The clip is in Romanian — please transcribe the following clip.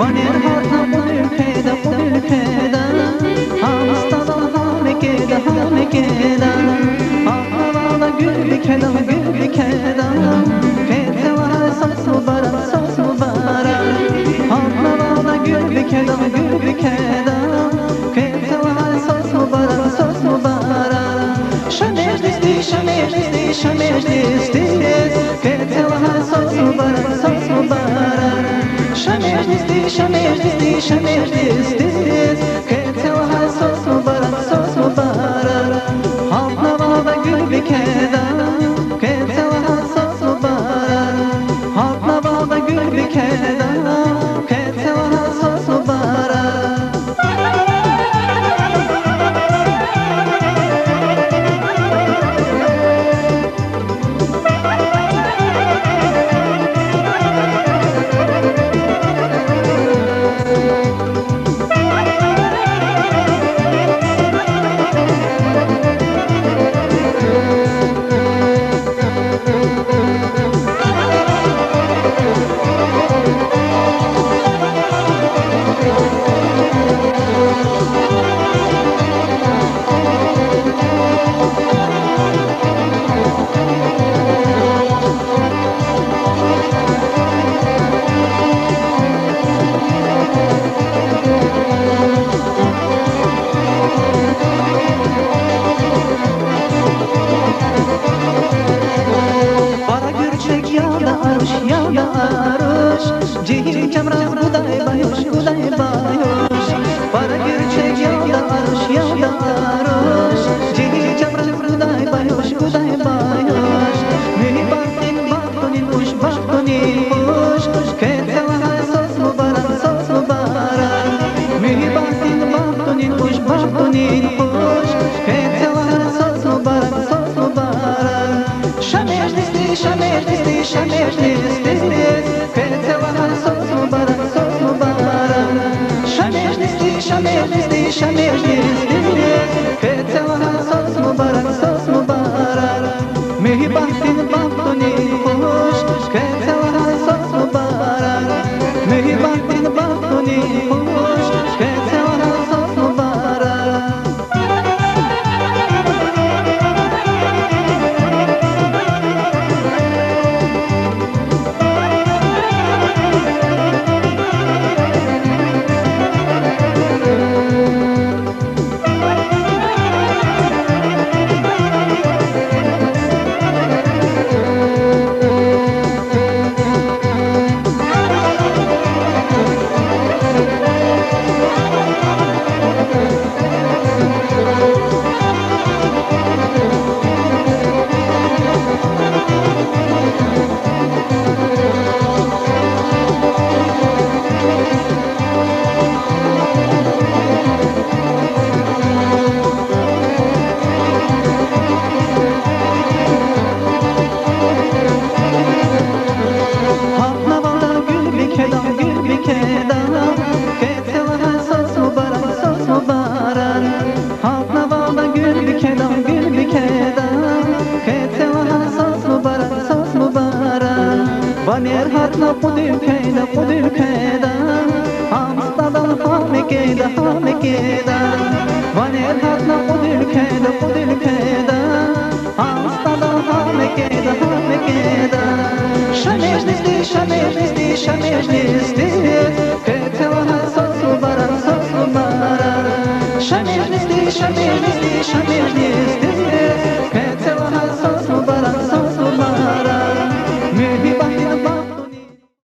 Vaner hatna budülkeda budülkeda Hamstada hamekeda hamekeda Havavala gülbikeda gülbikeda Feteva sos mübarek Havavala gülbikeda gülbikeda Feteva sos mübarek Şamejdisti şamejdisti şamejdisti Feteva sos mübarek Şamejdisti şamejdisti şamejdisti Feteva sos mübarek Havnavala gülbikeda Feteva sos mübarek Havnavala gülbikeda Feteva sos mübarek Cihim kemran kuday bayoş Para gerçek yağda arış Cihim kemran kuday bayoş Mühibbatin baktonin uş Keteva sos mübarek Mühibbatin baktonin uş Keteva sos mübarek Şamejdisti şamejdisti şamejdisti Keteva sos mübarek Şamejdisti şamejdisti şamejdisti Keteva sos mübarek Mühibbatin baktonin uş Keteva sos mübarek Mühibbatin baktonin uş Keteva sos mübarek Vaner hatna budülkeda Hamstadan hamekeda Vaner hatna budülkeda Hamstadan hamekeda Şamejdisti şamejdisti şamejdisti Keteva sos mübarek Şamejdisti şamejdisti şamejdisti